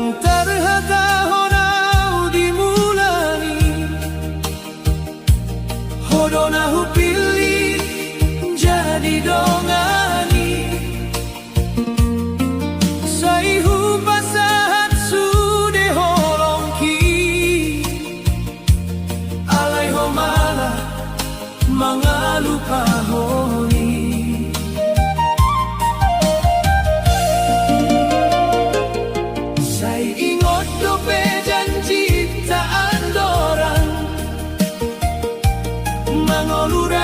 yang terhadap dimulai hodonahu pilih jadi dongani saihu basahat sude holongki alai homala mangalupa honi sai ingot dope janji tak andoran mangolura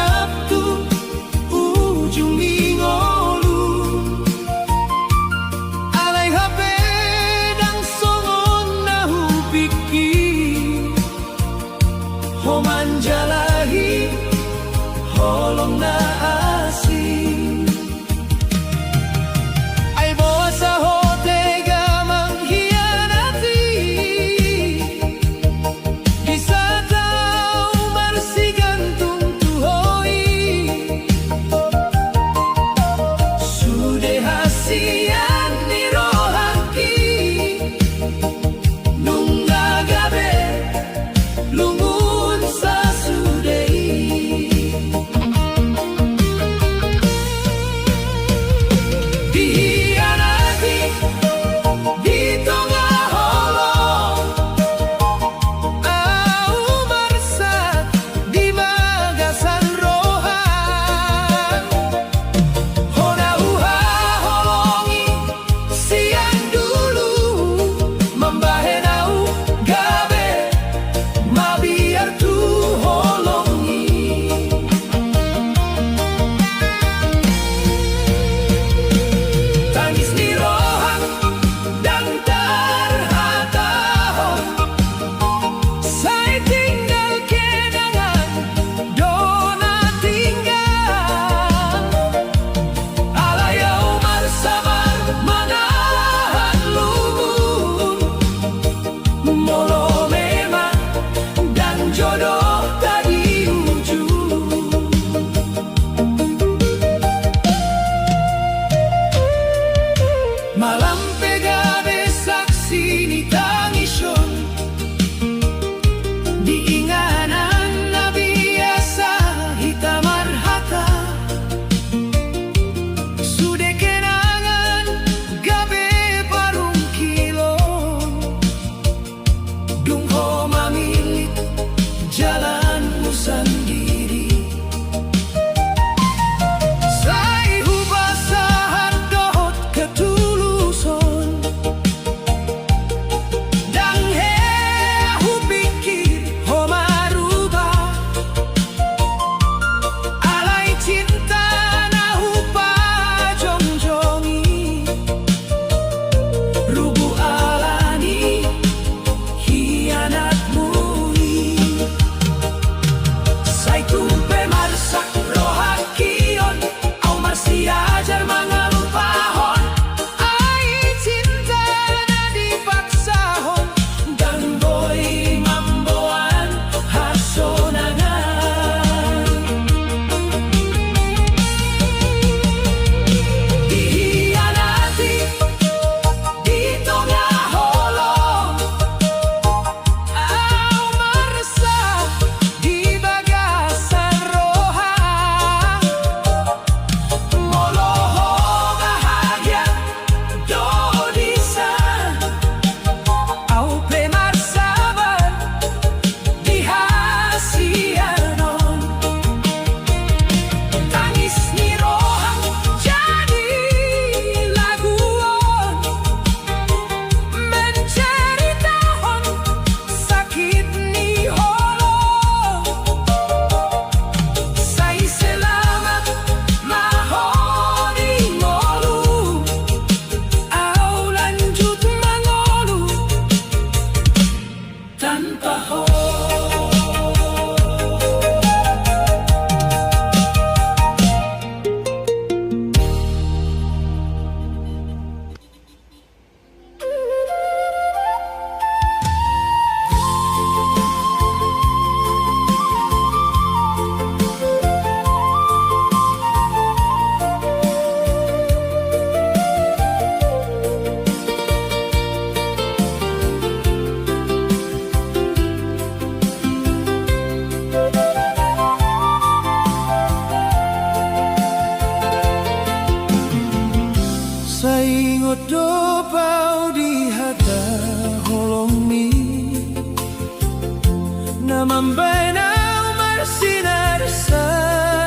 Mambaynaw marsinar sa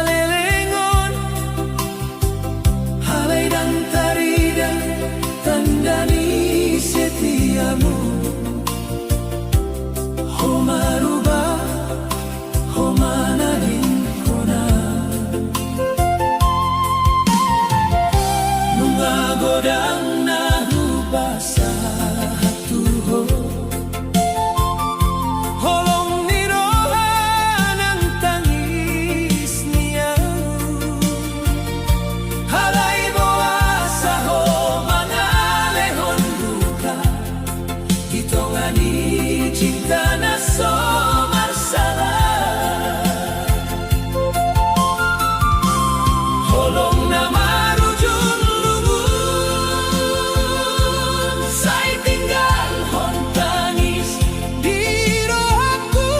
lelengon, halay dan taridan tanda ni setiamu. Homaruba, homanahin ko na. Mga godang naruba sa hatuho, holong niroha ng tangis niya. Halay mo asa ho mga lehon luka, ito nga ni cinta na somarsala. Holong na marujun lumun, say tinggal hon tangis di rohaku.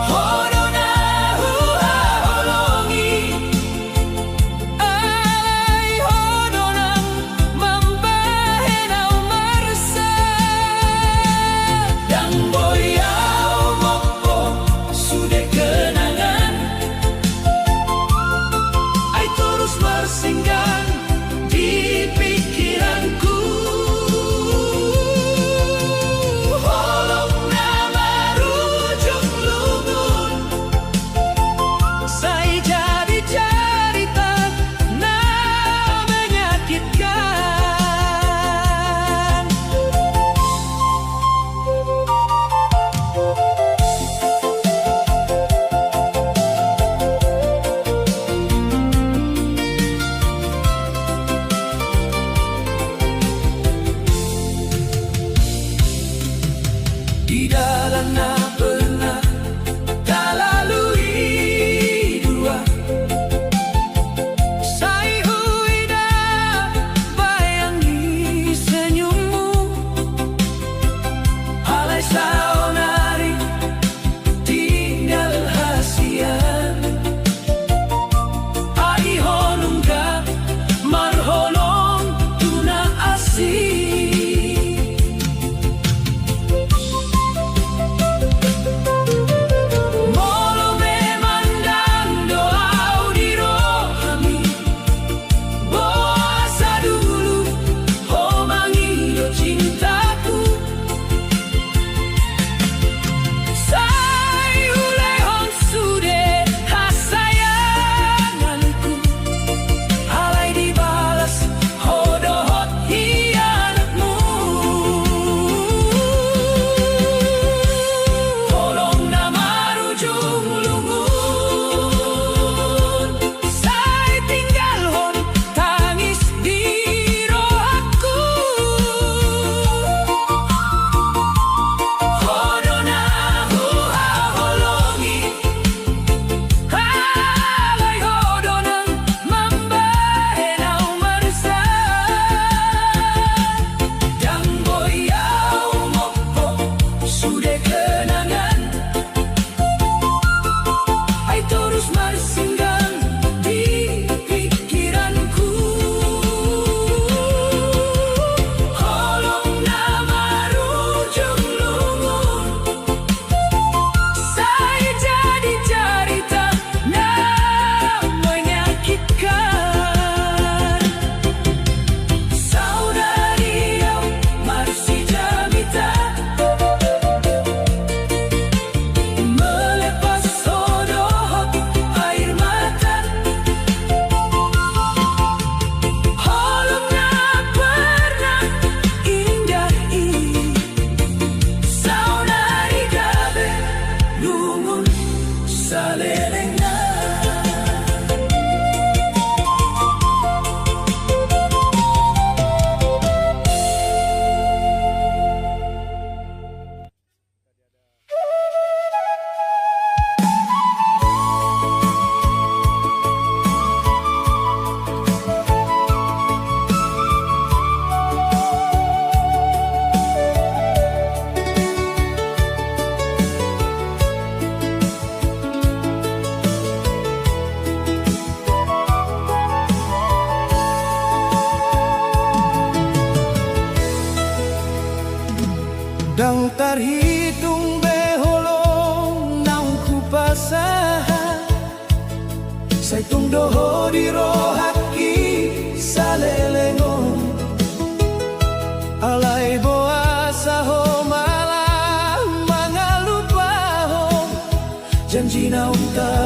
Hono na hua holongi, ay hono nang mambahenaw marsa.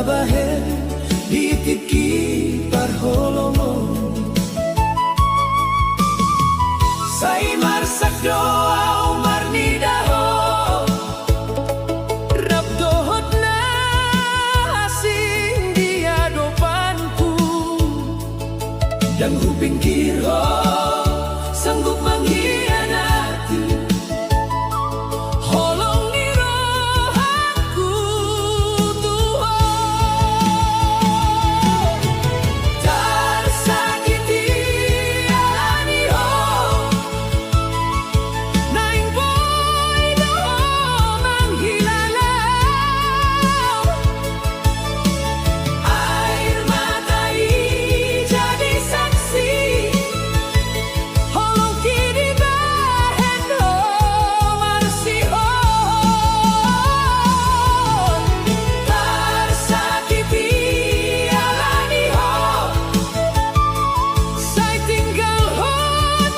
mabahen ditiki parholongon Say marsak doa umar nidaho Rabdohot na asing dia dopanku Dan kupingkir sanggup mengkhianati Holong ni rohaku Tuhan Tersakiti alani Naing boy doh menghilalau Air matai jadi saksi Holong kini bahen marsihon Tersakiti alani Say tinggal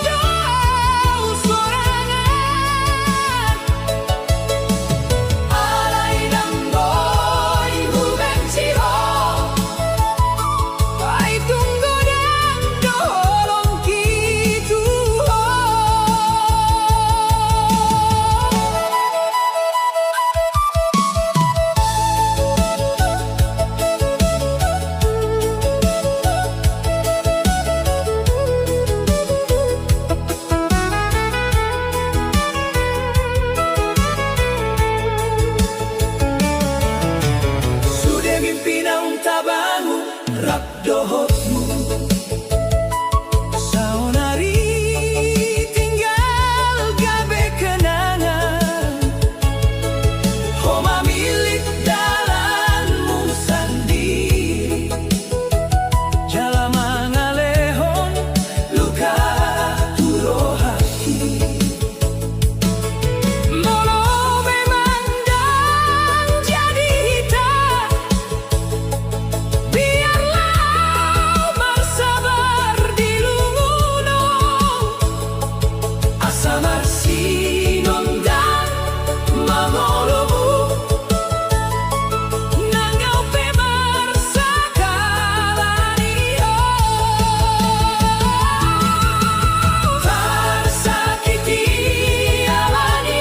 jauh sorangan Alay ng boy hubenci Ay tunggu dan doholong gitu Sudah mimpi naung tabangu Rabdohotmu Saunari tinggal gabe kenangan Homa milik dalanmu sendiri Jala mangalehon luka turohaki Molo memang dan jadi hitam Biarlah bersabar di lunguno Asa marsinon dan mamolomu Nanggau pebar sakalani Tersakiti alani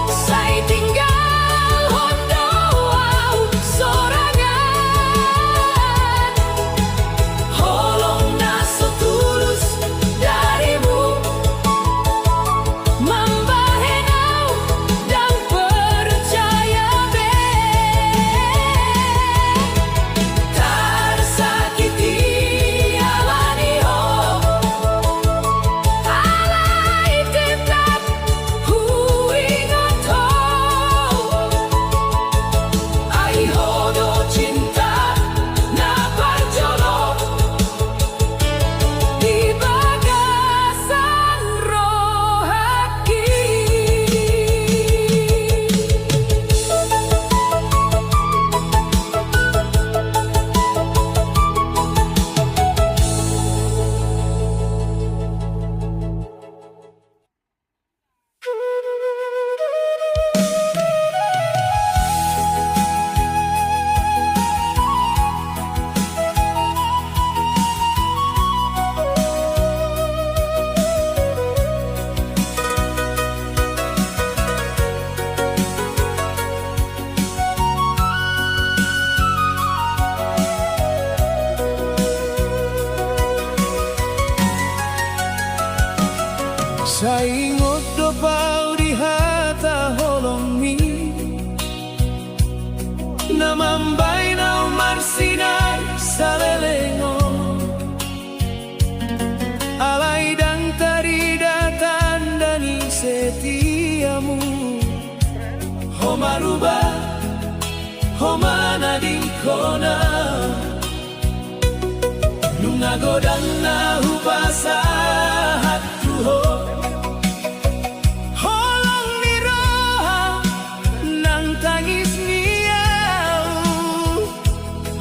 Say tinggal hondoau sorangan Holong naso tulus darimu Membahenau dan percaya be Tersakiti alani Alay tetap huingat Ai hodo cinta na parjolo Di bagasan rohaki Saingot do pau di hata holong mi Namambay na umarsinay sa lelengon Alay dang taridatan dani setiamu Homaruba Homana di kona Lungagodan na hubasa hatuho Holong ni roha nang tangis niyaw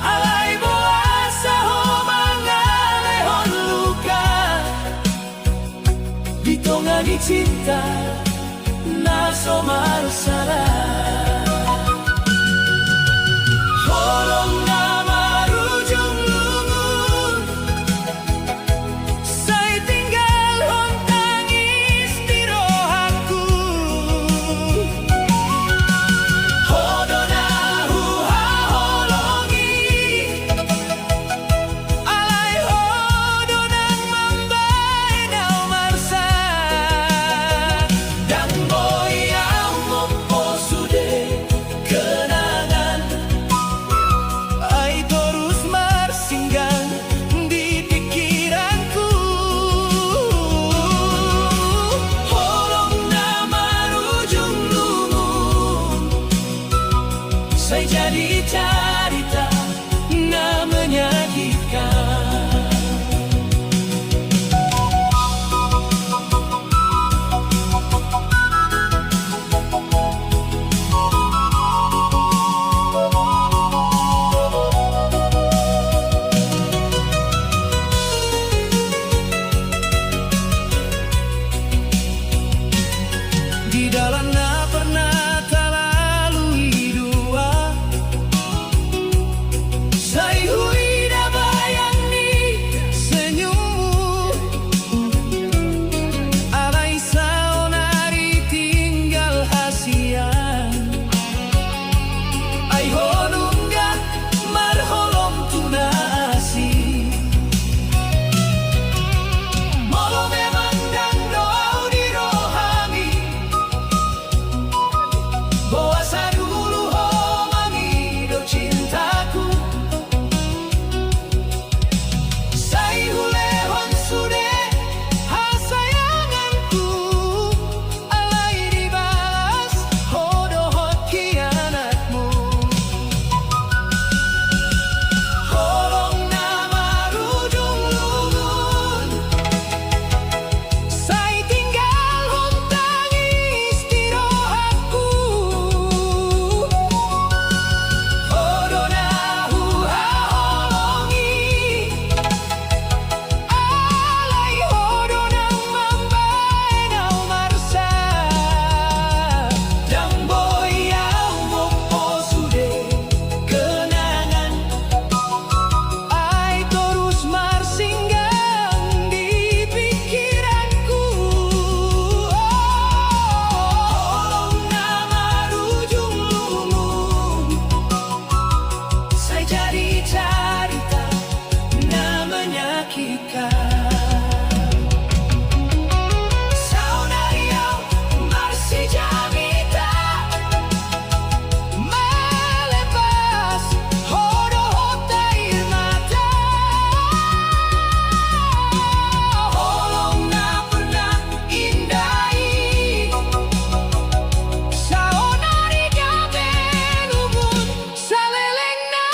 Alay boasa homangalehon luka Dito nga di cinta na somarsala holong nama rujung lumun, saya tinggal hon tangis di rohaku. Hodona huha holongi, alai hodonang mambai nau marsa, dan boyang mompo sude kenangan, ai terus marsinggang di pikiranku. Holong nama rujung lumun, saya jadi cerita na menyakitkan. Di dalamnya pernah terlalui dua, saya hui dah bayang ni senyummu, alai saunari tinggal hasian, ai honunggah marholom tunasi. Molo memang dan doa di rohani, bahwa dulu homangi do cintaku, saya hulehon sude hasayanganku, alai dibalas hodohot kianatmu. Holong nama rujung lumun, saya tinggal hon tangis di rohaku. Hodona huha holongi, alai hodonang mambai nau marsa, dan boyang mompo sude kenangan, ai terus marsinggang di pikiranku. Holong nama rujung lumun, saya jadi cerita na menyakitkan. Saunariau marsi jamita, melepas hodohot air mata. Holong na pernah indai, saunari gabe lumun salelengna.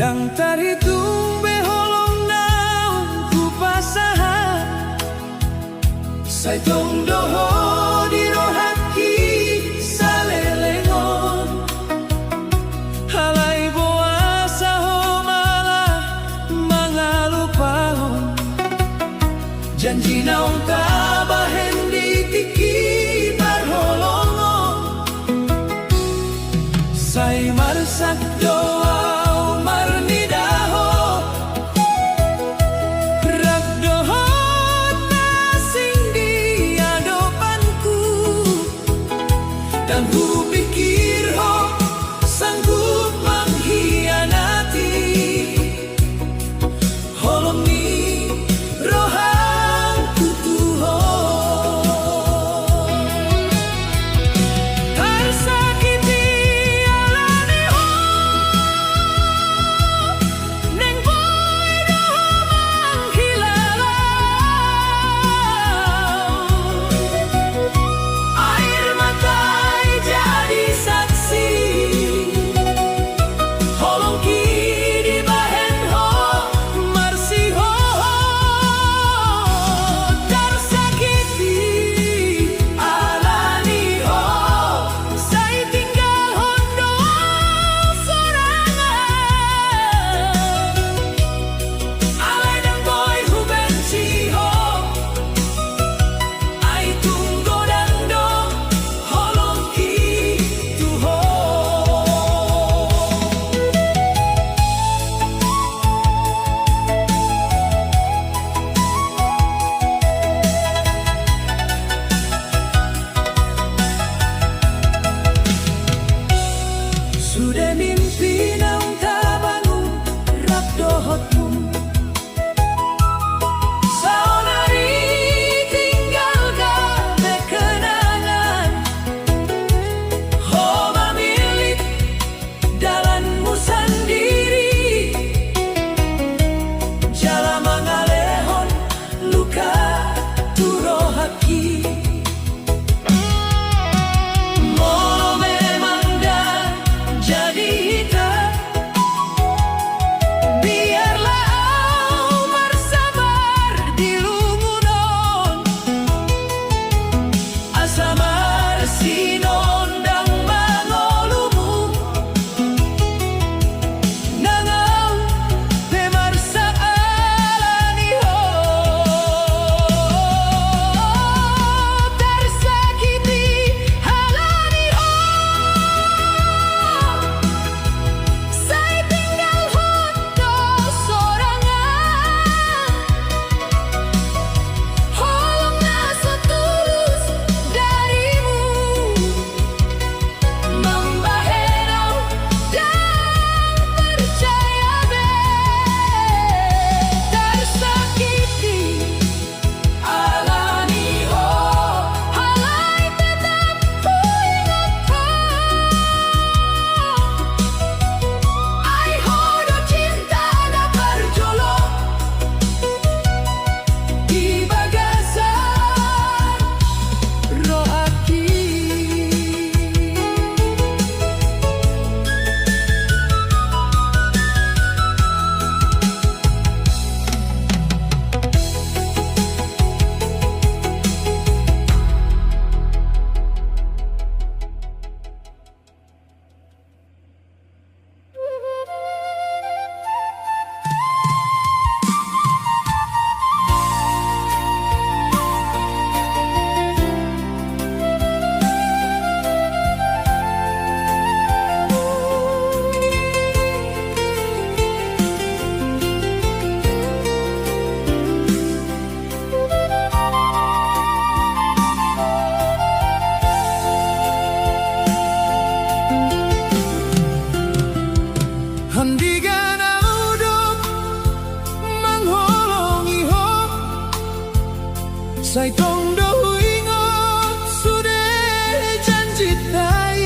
Dang terhitung beholong naung ku pasahan, saya tong doho di rohaki salelengon, halai boa saho malah mangalupahon, janji naung kabahen di tiki barholongon, saya marsak doa marnidaho, ragdohot nasing di adopanku, dan ku pikir ho sanggup mengkhianati. Holong ni rohangku tuho, tersakiti Sai tong do ingot sudah janji tai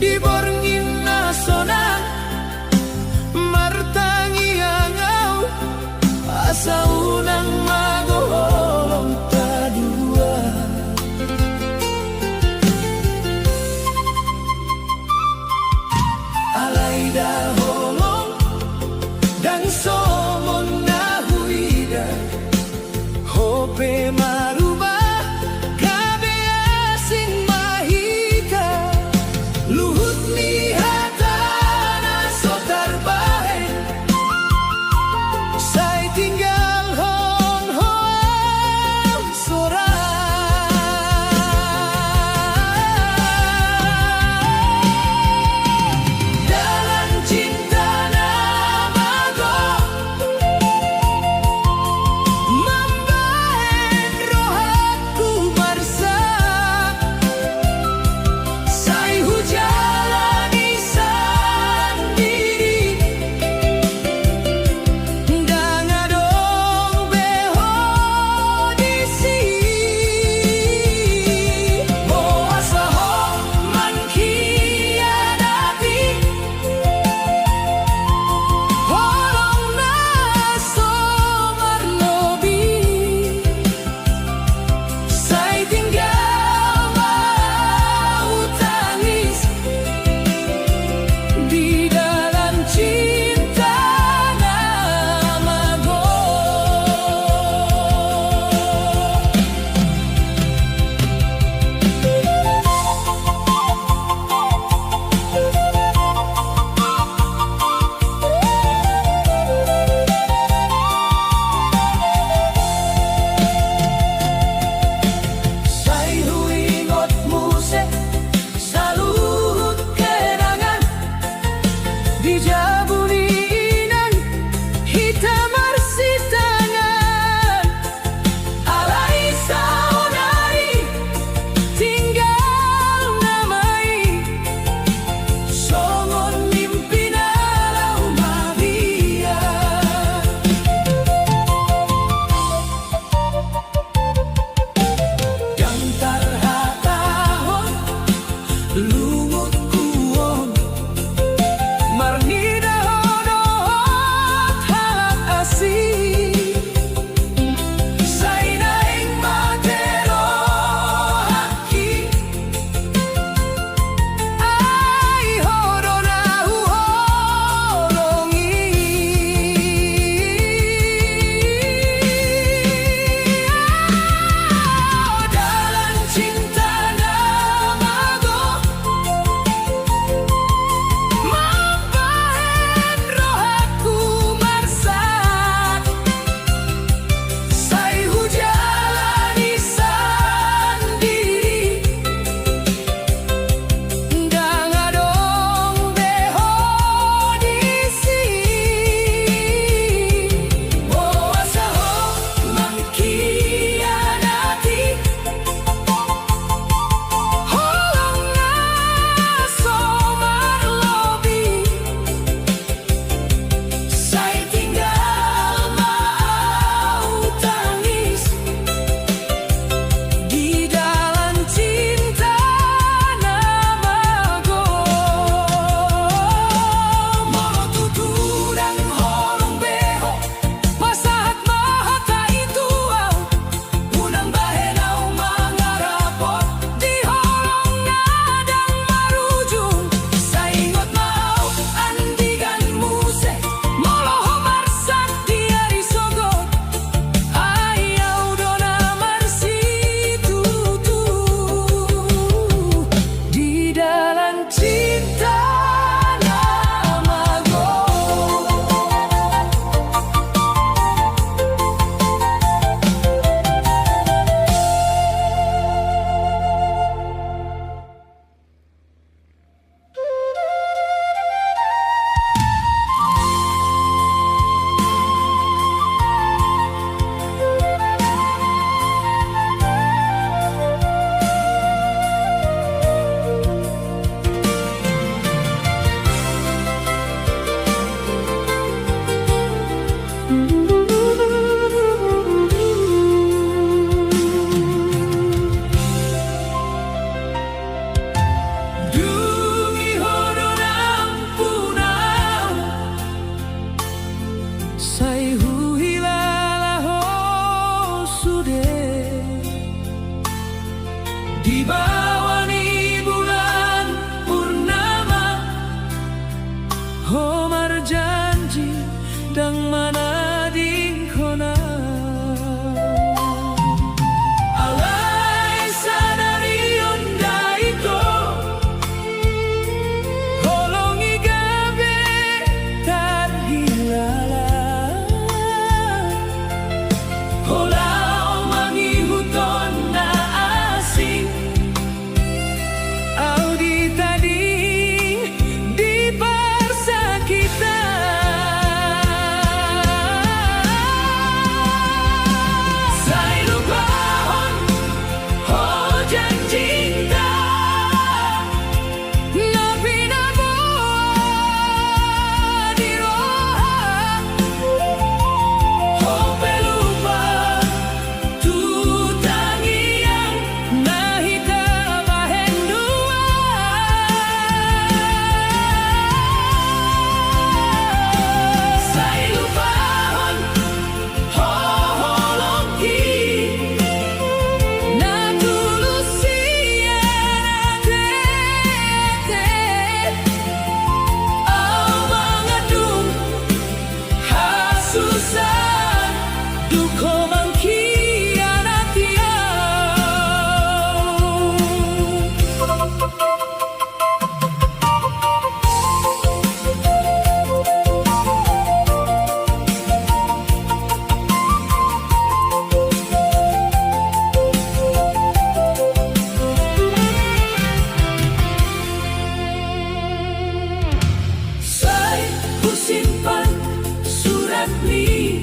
di borngin nasional martangi angau asa unang magolong tadua alai daholong dan somon na huida Sai huilala ho sude di bawah ni bulan purnama Homar janji dang mana di kona alai sadari onda ito holongi gabe tarhilala holau mangihuton na asing Audi tadi di parsa kita Sai lupahon ho janjita na pinabuo di roha ho pelupa tu tangiang nahita mahendua Sai lupahon ho holongki na tulusia na te au mangandung hasusan duko Sai kusimpan surat ni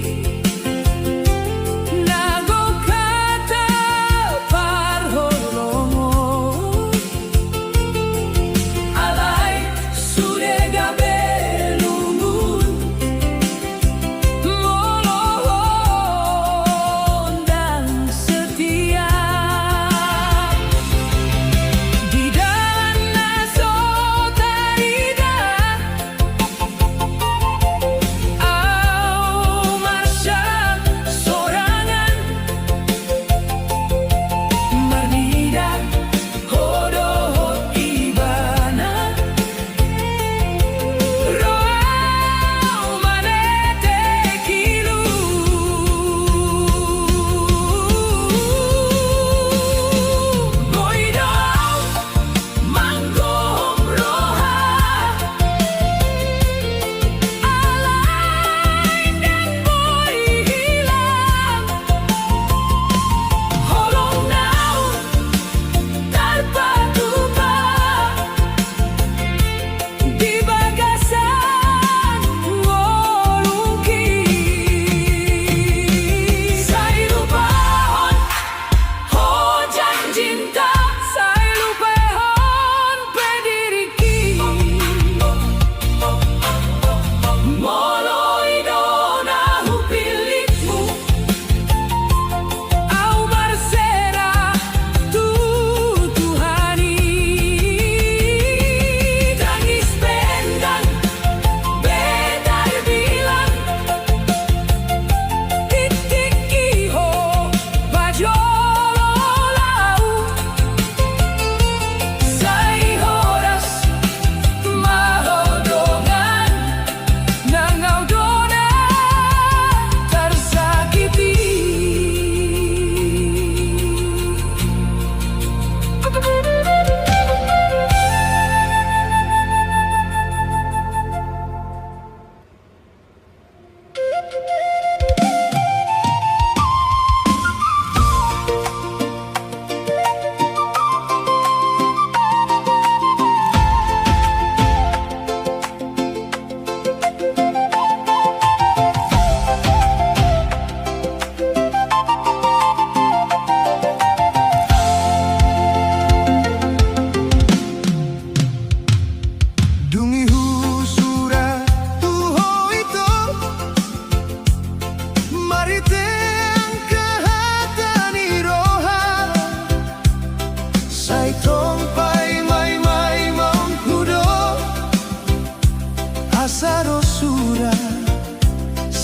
Nago kata parholongo Alai sude gabe lumun Molohon dan setia Di dalam naso taida Au marsha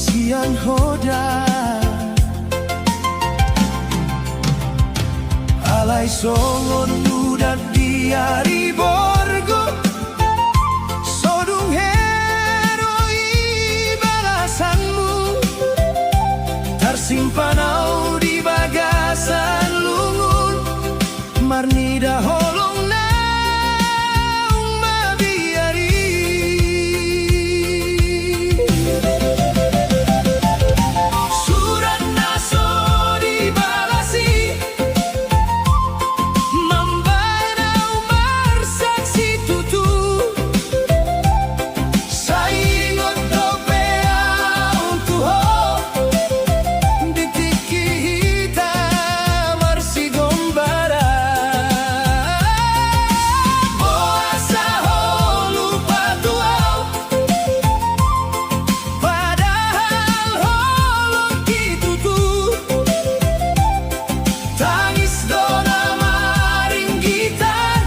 siang hoda alai songon nudat diari borgo sodung heroi balasanmu tersimpan au di bagasan lungun marnida holong naung mabiari surat naso dibalasi mambaina umar saksi tutu saingot dopea untuho ditiki hita marsi gombara boasa lupa tuau padahal holong kitutu tangis dona maring gitar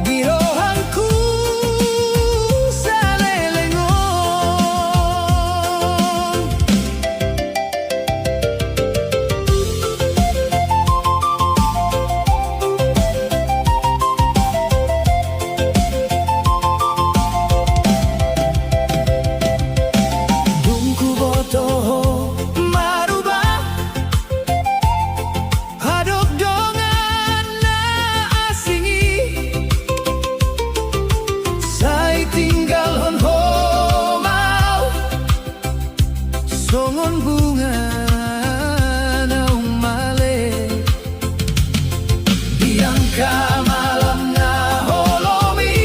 girohanku salelengon Dungku botoho marubah hadok dongan na asingi sai tinggal hon ho mau songon bunga naung male diangka malam na holomi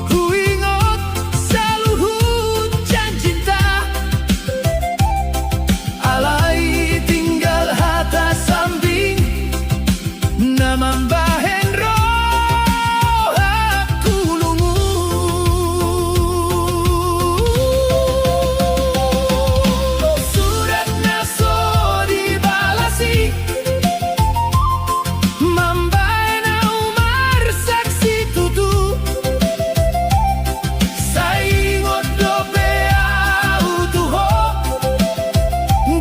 ku ingot saluhut janji cinta alai tinggal hata sambing namambahen roh aku lungu surat naso dibalasi mambaena umar saksi tutu saingot dopea utuho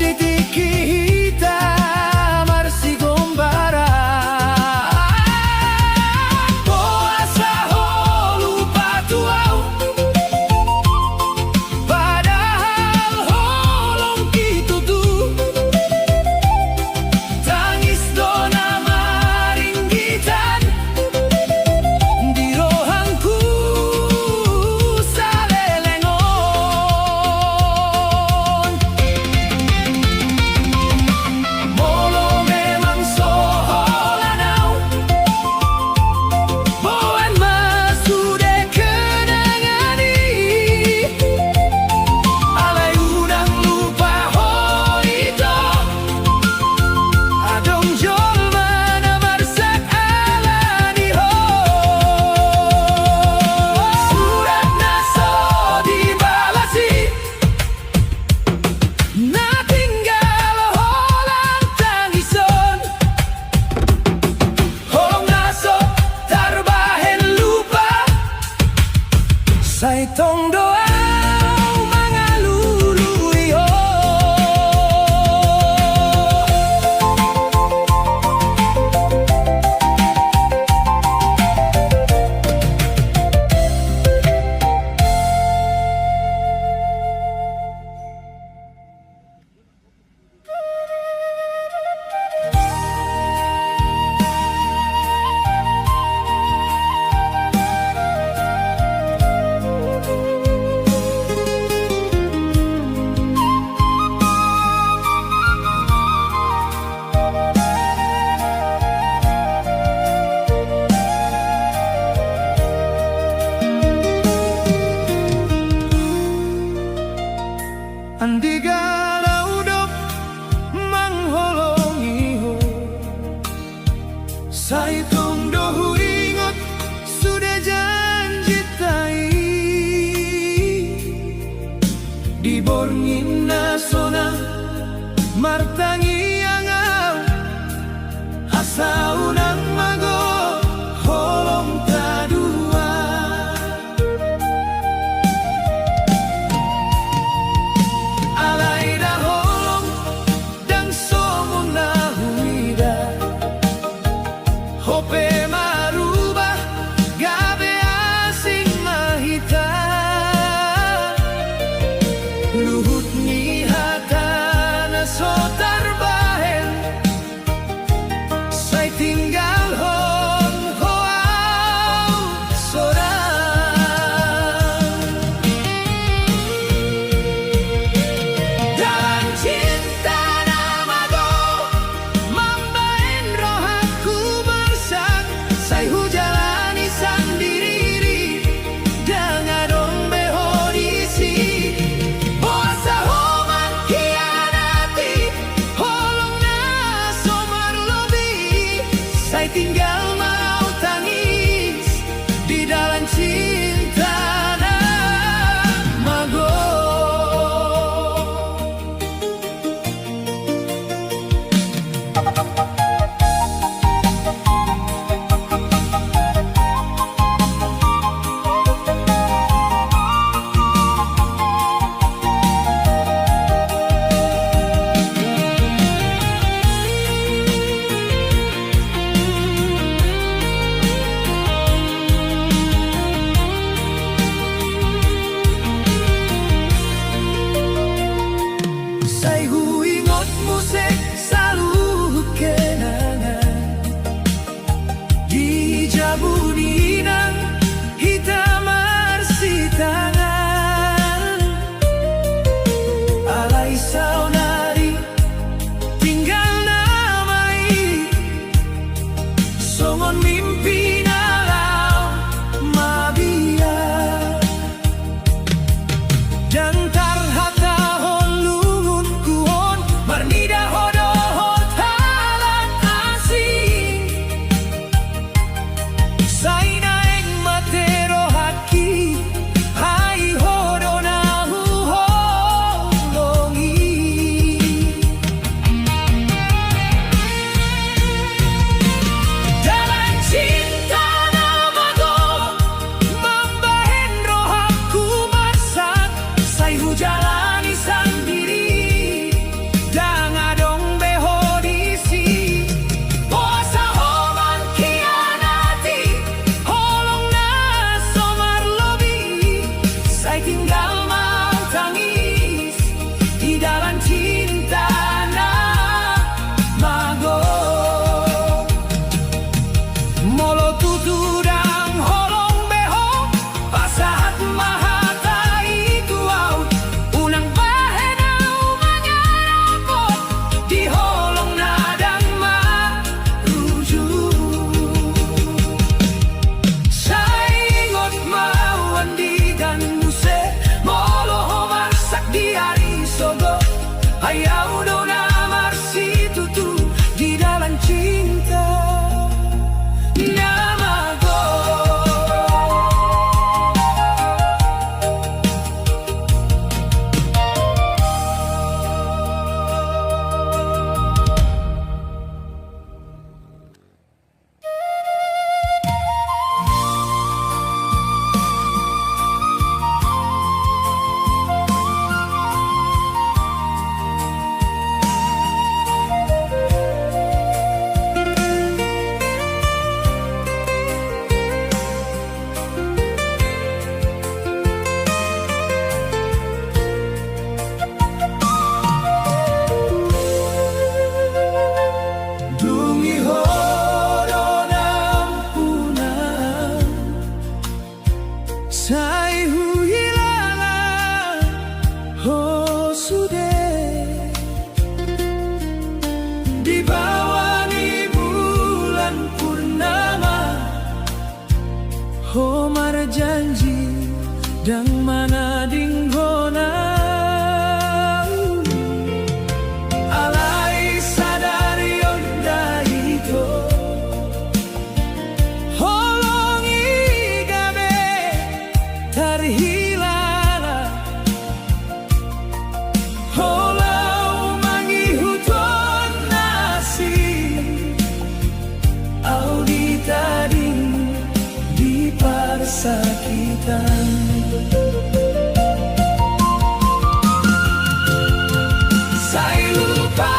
ditiki hita marsi gombara boasa lupa tuau padahal holong kitutu tangis dona maring gitan dirohanku salelengon molo memang soholanau boan masude kenangani alai udang lupa hoito adong jolma na marsak alani ho surat naso dibalasi na tinggal holang tangison holong naso tarbahen lupa sai tong doa mangalului ho andigala udop mangholongi ho sai tong dohu ingot sudah janji tai di borngin nasona martangi angau asaunang mago holong tadua Ayaw dona marsitutu di dalam cinta namago. Sai huilala ho sudah di bawah ni bulan purnama ho marjanji dan mana dinggona alai sadari onda itu terhilala holau mangihuton nasi audita di persakitan. Saya lupa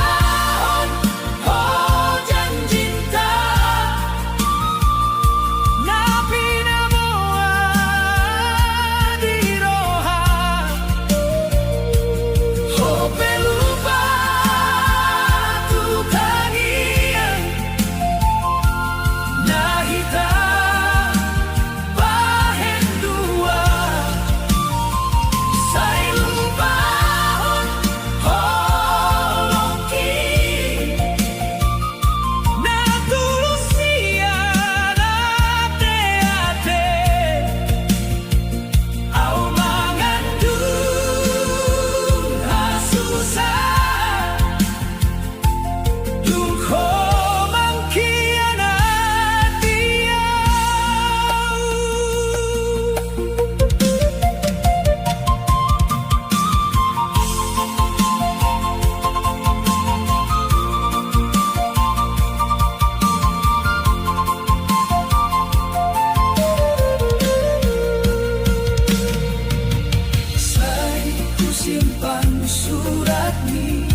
simpan surat ni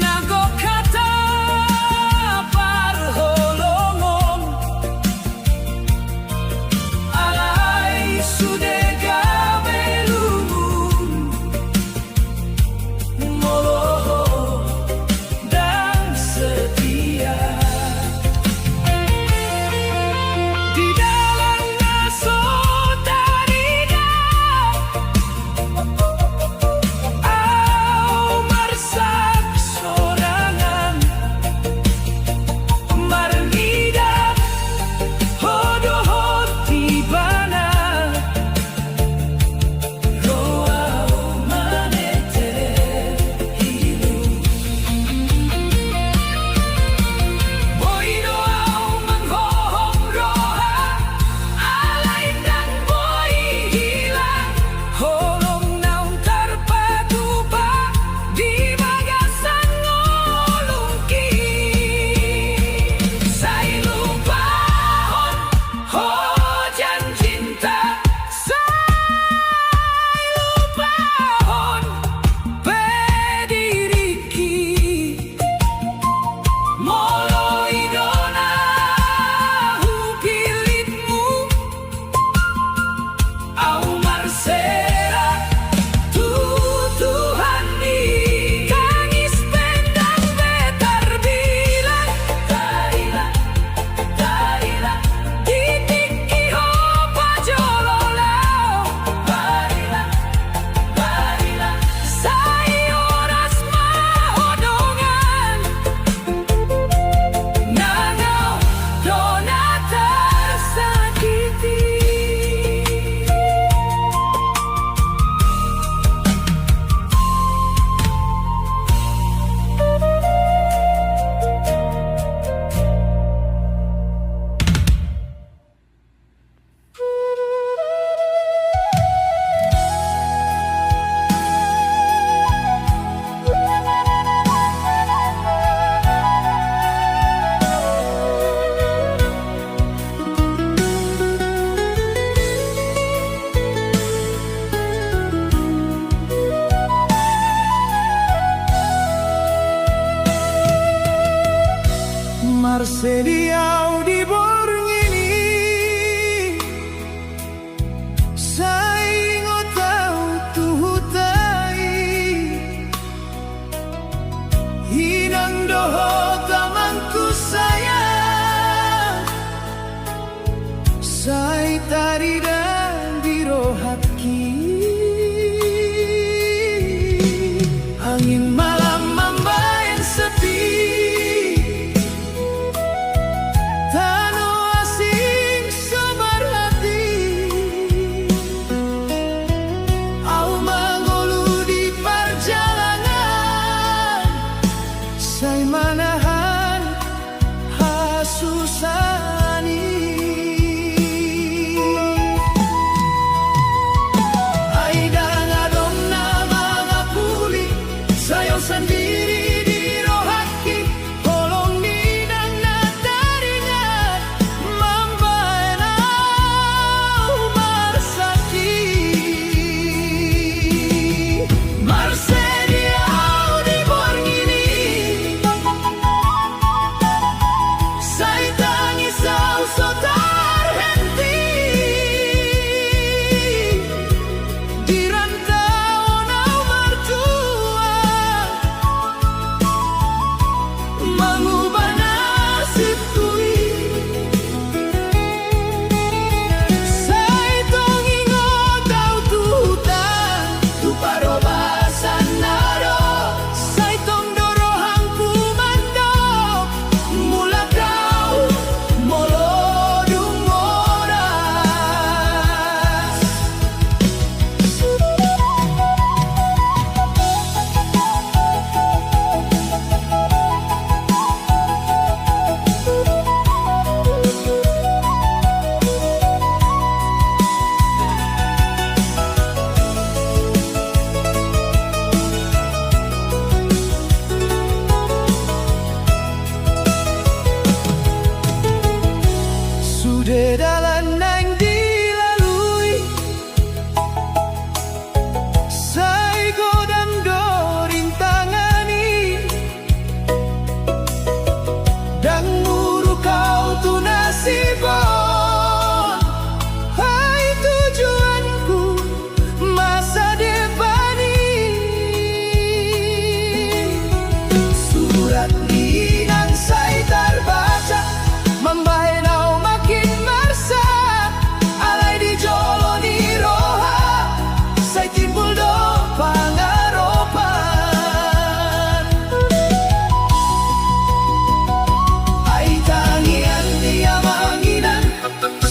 nago kata parholongon alai sudah gabelumun moloho dan setia di dalam naso. Sai timbul do pangaropan ai tangian dia manginan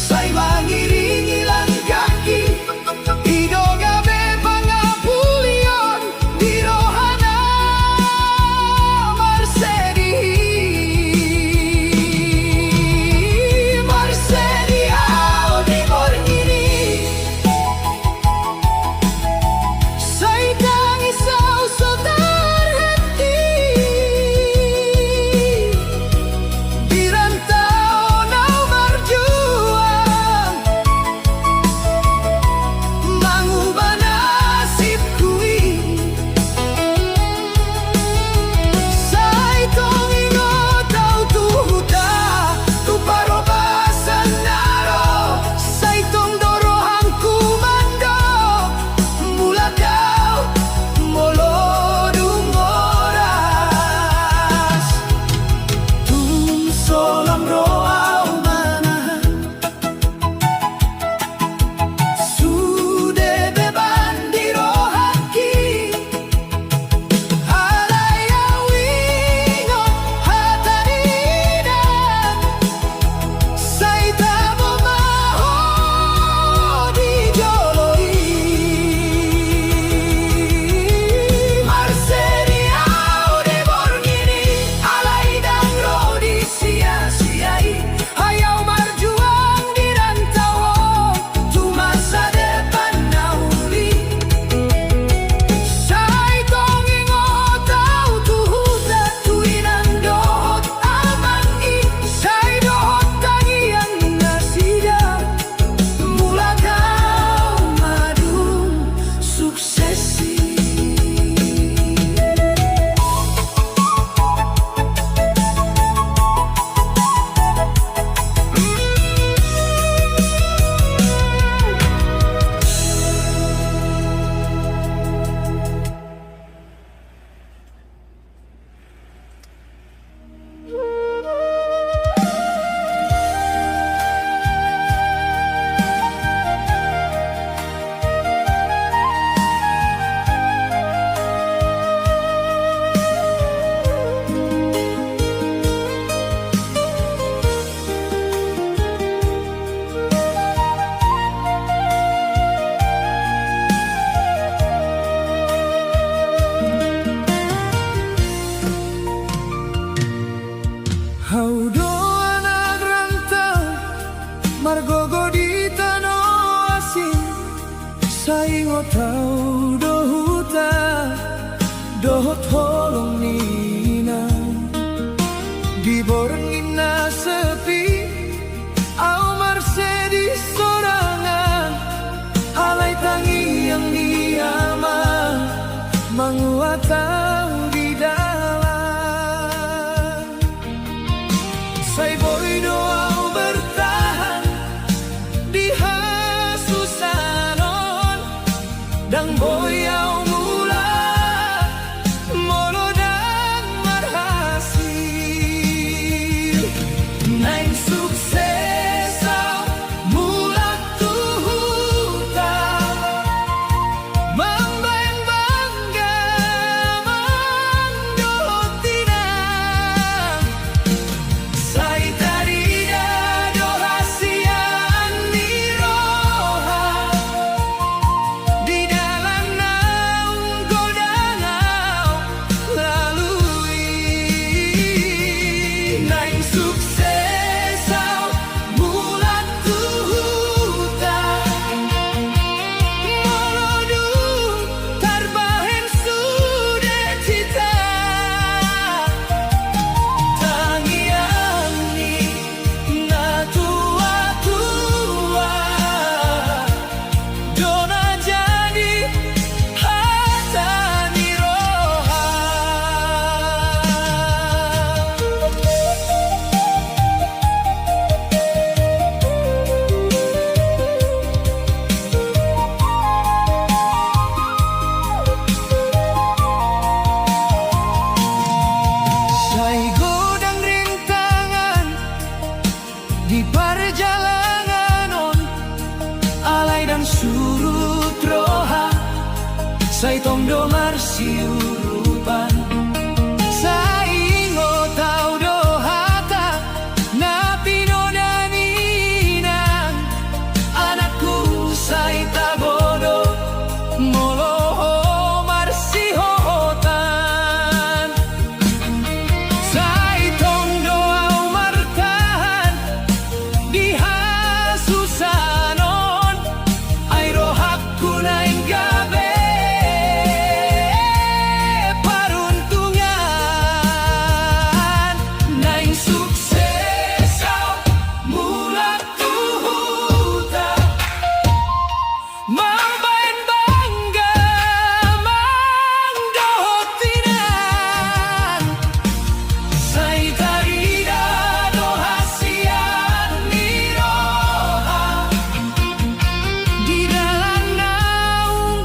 sai mangiringi langkaki idoga be pangapulion di rohana Marsedi au di borgini sai tangis au so terhenti di rantau nau berjuang mengubah nasib kui sai tong ingot tau tu huta tu parobasan naro sai tong dorohang kumando mula kau molodung oras tum solam roau manahan sude beban di rohaki alaya wingon hataridan sai tabo maho di joloi Marsedi au di borgini alai dan rodi sia-siai hayau marjuang di rantau tu masa depan nauli sai tong ingot tau tu huta tu inang dohot aman i sai dohot tangian nasida mula kau madung suksesi Hau do anak rantau margogo di tanah asing sai ngotau do huta dohot holong nina di borengina sepi au Marsedi sorangan alai tangi yang diama menguatau di dalam sai boy doau bertahan di hasusanon dan boy au mula molodang marhasil nain sukses au mula tu huta membayang bangga mendotinang sai tarida do hasian di roha di dalam Sai tongdo marsiurupan Sai ingo tau dohata Na pinodaninang Anakku sai tabodo Moloho marsihotan Sai tongdo au martahan Di hasusanon Ay rohakku naing gabe Di dalam naung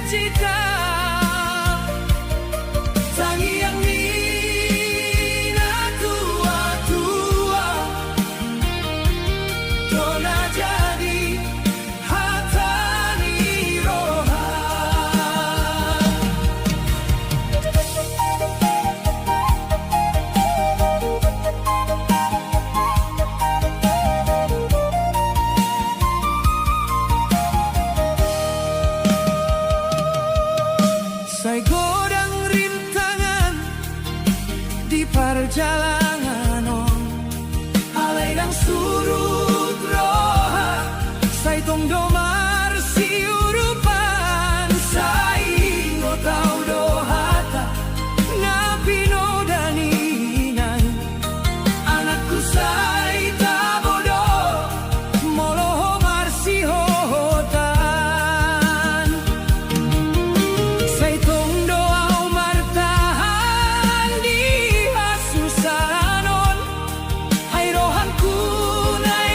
cita tangi yang mina tua-tua dona jadi hatani roha. Saya godang rintangan di perjalanan on alai dan surut roha saya tong domar siurupan saya ingo tau dohata ngapi no daninan anakku saya tak bodoh moloho marsi hohotan saya tong doa umar tahan di hasusanon hai rohanku nai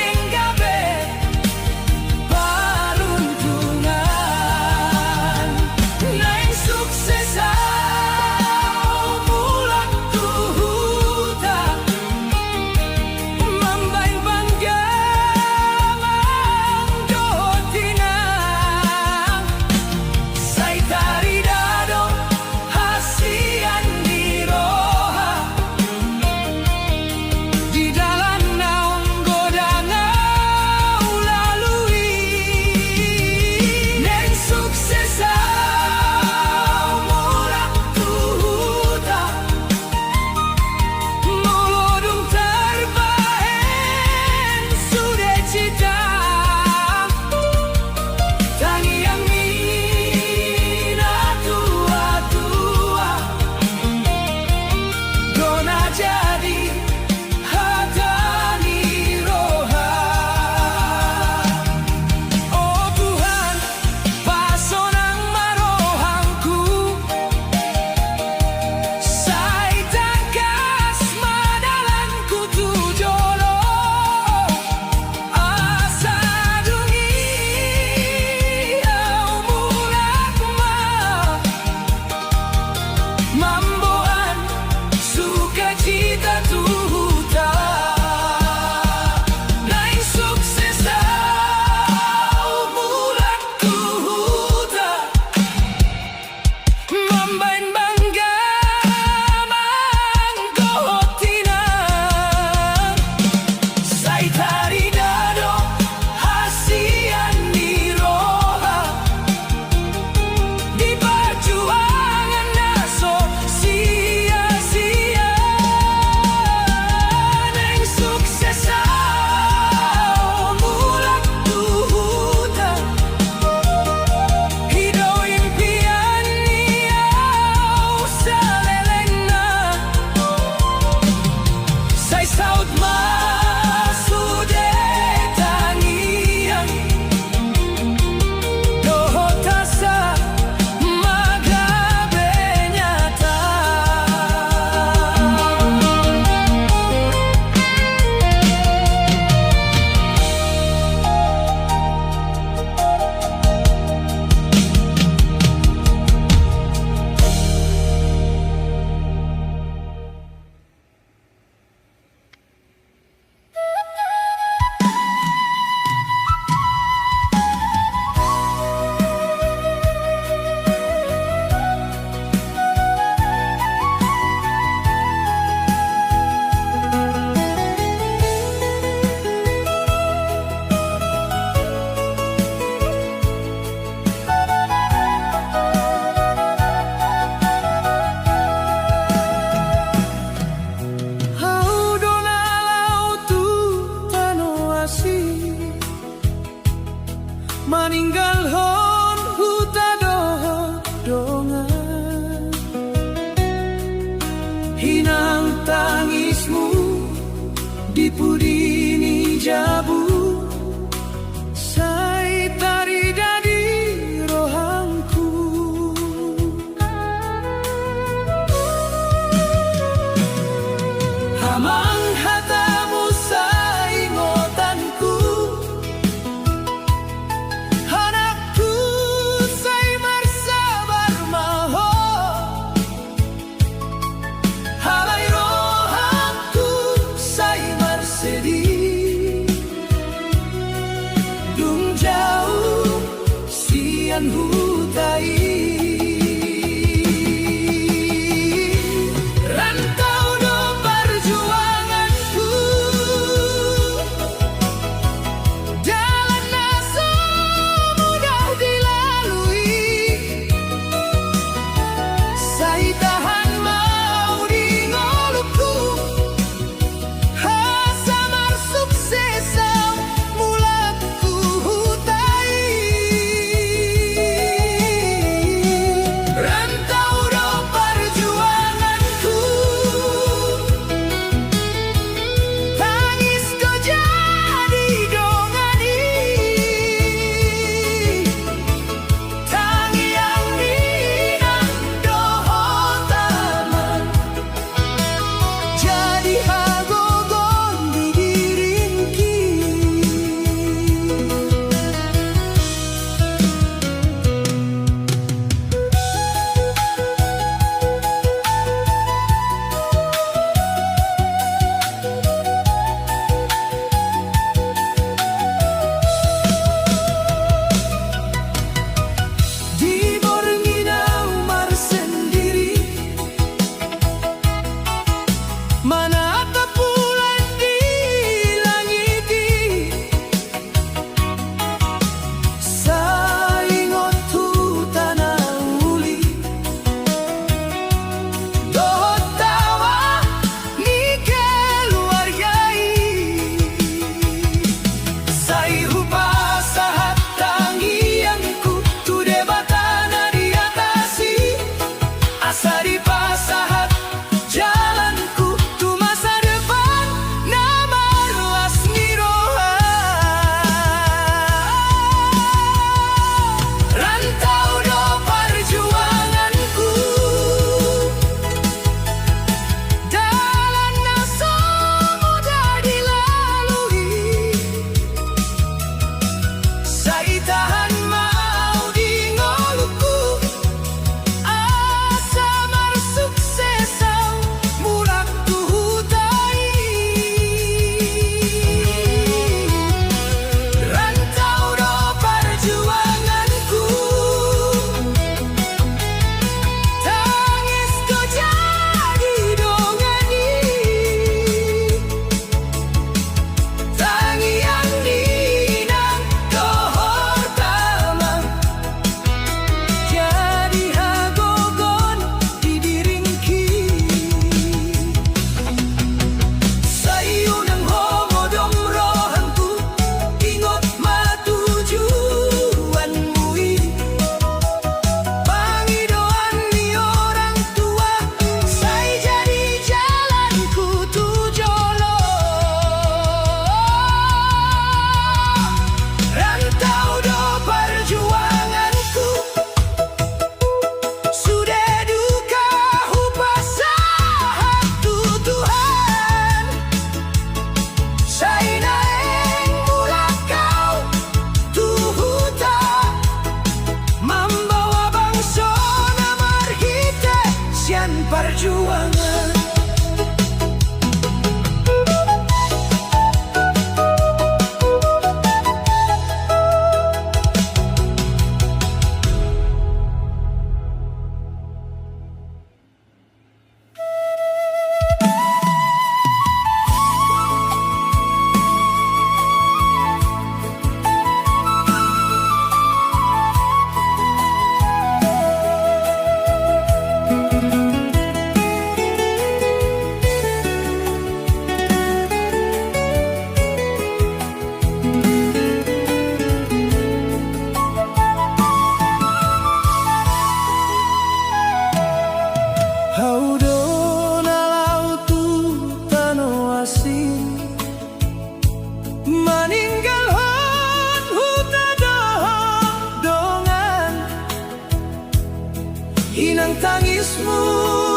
Inang tangismu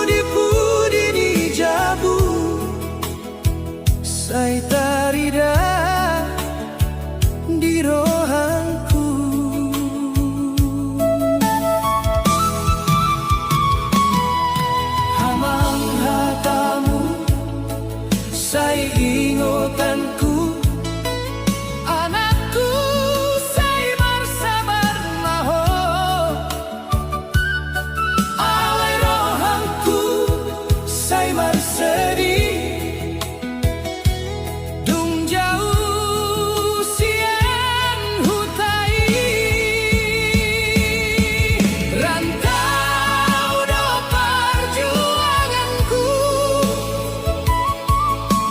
di pudi di jabu, sai tarida di rohanku. Hamang hatamu, sai ingotanku. Anakku, sai bersabar maho. Alai rohanku, sai bersedih. Dung jauh sian hutai. Rantau do perjuanganku.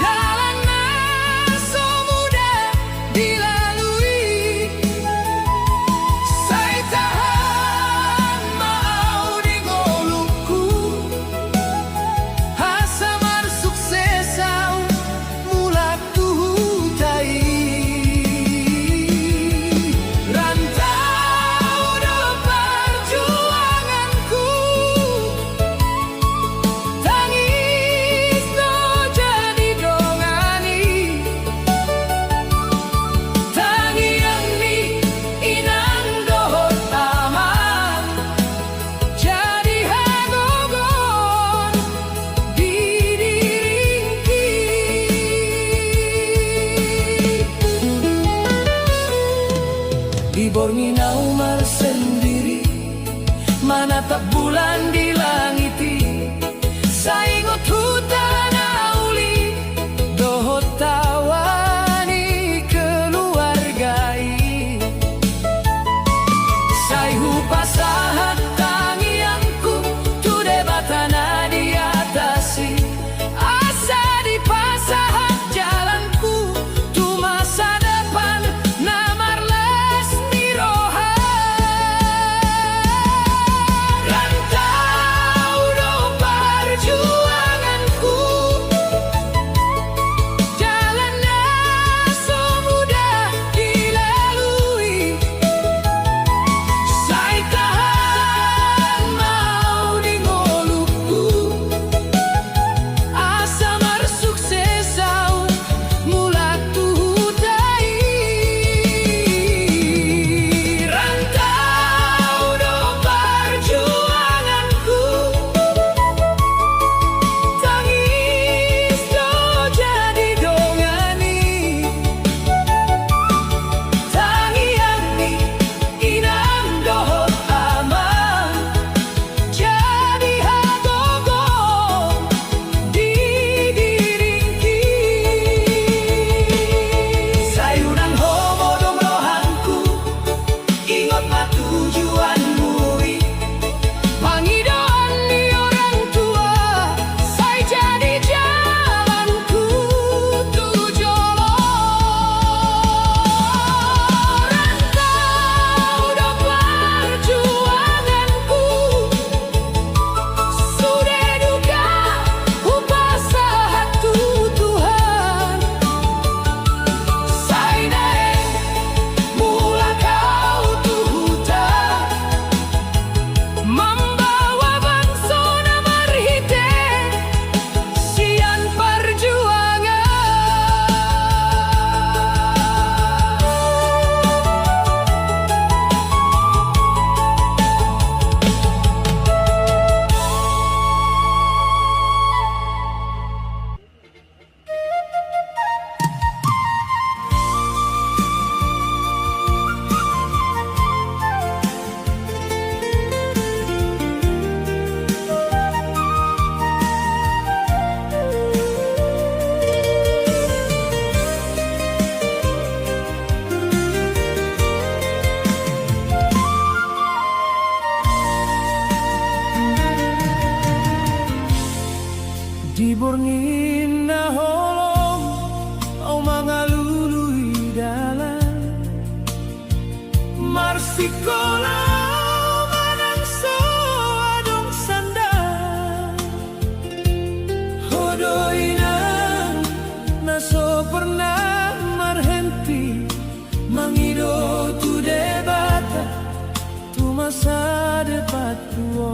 Dalam so mudah dilalui. Sai tahan mau di golukku. Hasa marsuksesau mulak tuhutai. Rantau do perjuanganku. Tangis no jadi dongani. Tangiani inang dohot aman. Jadi hagogon di diringki. Di borngina umar sendiri, menatap bulan di langiti. Saingot hutan auli, dohot tawani keluargai. Sai hupasahat tangianku, tu debatana di atasi. Asa di pasahat jalanku, tu masa depan namarles di rohan. Rantau do perjuanganku. Jalannya so mudah dilalui. Sai tahan mau di ngolukku. Asa marsuksesau mulak tuhutai. Rantau do perjuanganku. Tangis do jadi dongani. Tangiani inang dohot aman. Jadi hagogon di diringki. Sayunan homo dong rohanku. Ingot ma tujuanmu. Pangidoan di orang tua. Sai jadi jalanku tujolo. Rantau do perjuanganku. Sudah duka upasahat tu Tuhan. Sai naik mula kau tu hutan. Membawa bangsa namarhite. Sian perjuangan. Di borngina holong au mangalului dalan. Marsikola manang so adong sandang. Hodoinang naso pernah marhenti. Mangido tu debata tu masa depan tuo.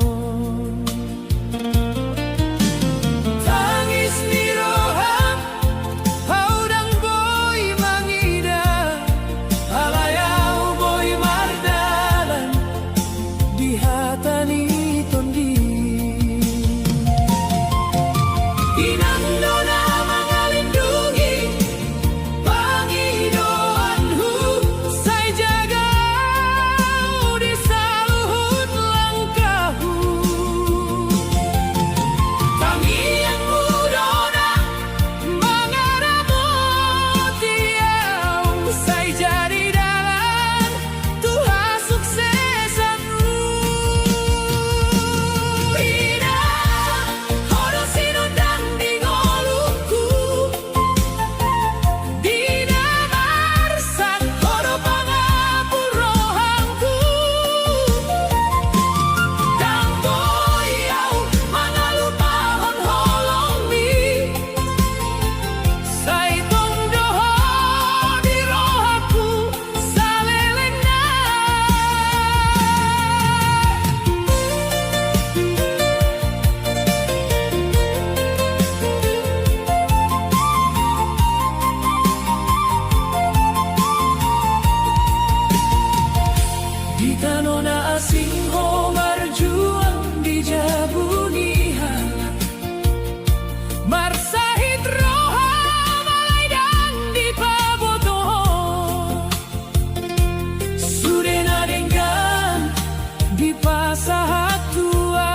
sahat tua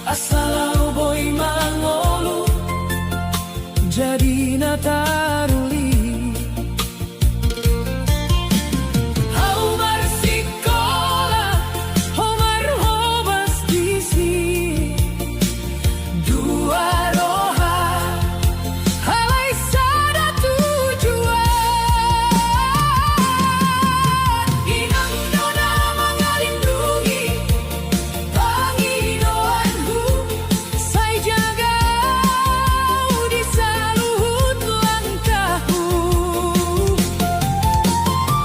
asalau boy mangolu jadi nataruli. Haumar sikola, homar hobas disi, dua roha, halai sada tujuan. Inang dona mengalindungi, pangidoanku, sai jaga di saluhut langkahku.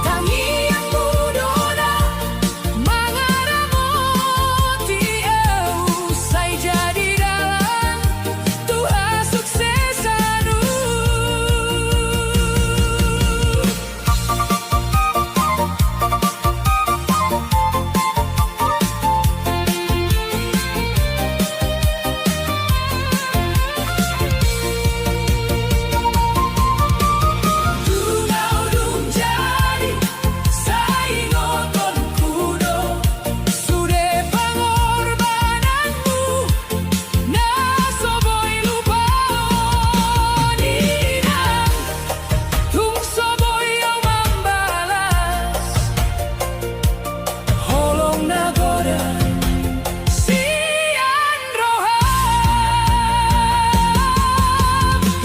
Tangi yang mudona, mangaramoti eu, sai jadi dalam Tuha suksesanu. Tungau dum jadi saingoton kudo, sude pangorbananmu nasoboy lupaon. Inang tung soboy au mambalas, holong nagoda sian roham.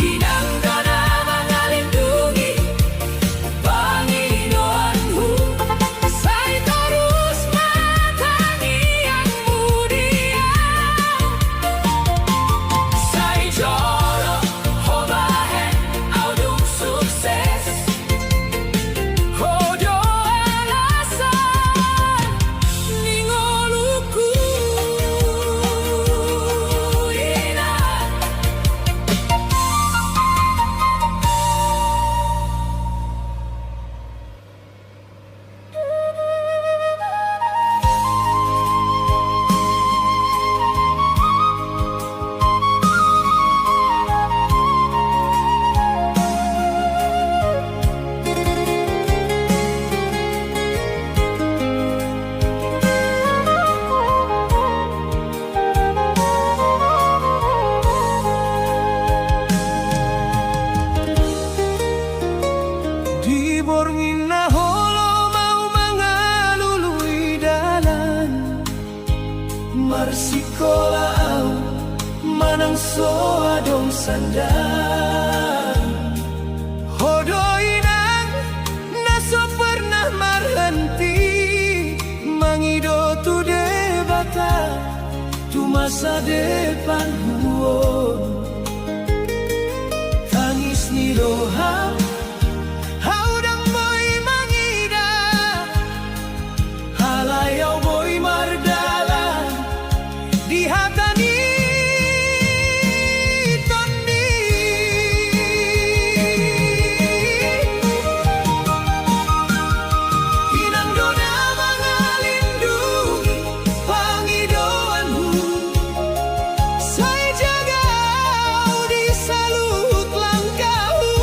Inang dana mengalindungi, pangidoanmu, sai terus matangi yang mudia, sai jolo hobahen audum sukses, hodo alasan ningoluku. Inang di borngina holo mau mengalului dalan, marsikola au manang soa dong sandang. Hodo inang naso pernah marhenti, mangido tu debata tu masa depan huon. Tangis ni roham haudang boy mangida, halayau boy mardalan di hatani toni. Inang dona mengalindungi, pangidoanmu, sai jaga di salut langkahmu.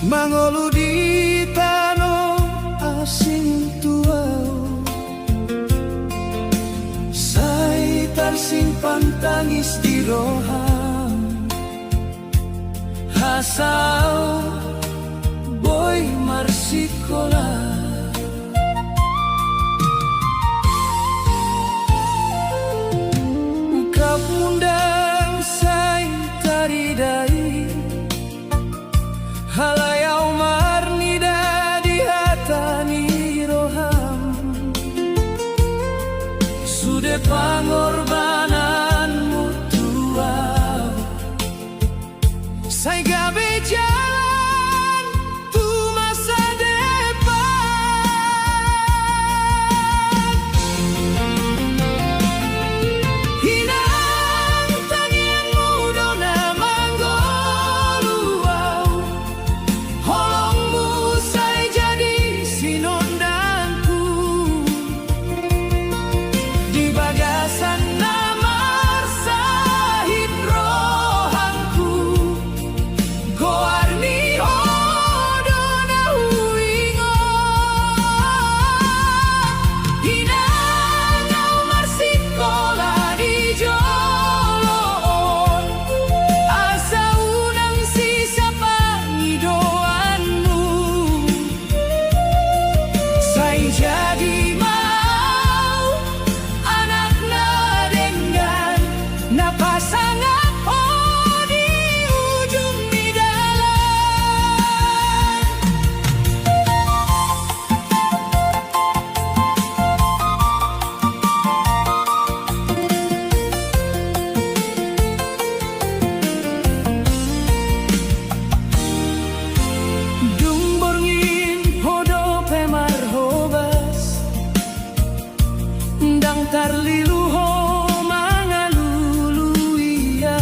mangolu di tanah asing tuau, saya tersimpan tangis di roham, hasau boy marsikola. Ukap undang saya taridai, halayau marnida di hatani roham, sudah pengorbananmu tua, saya gabe jalan tu masa depan. Hinang tangianmu dona manggoluau, holongmu saya jadi sinondangku, di bagasan namar sahid rohangku, goarni odona huingo, hinangau marsikola di joloon, asa unang sisa pangidoanmu, saya jadi mau anak na dengan na pasangan oh di ujung di dalam. Dumborngin hodo pemar hobas, ndang tarliluho mangaluluia,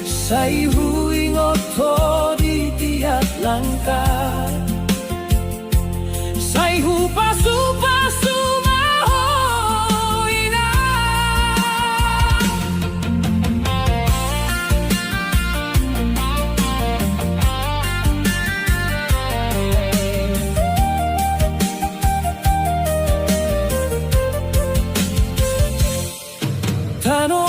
saya huingoto di tiap langkah, saya hupasu-pasu mahoina. Tano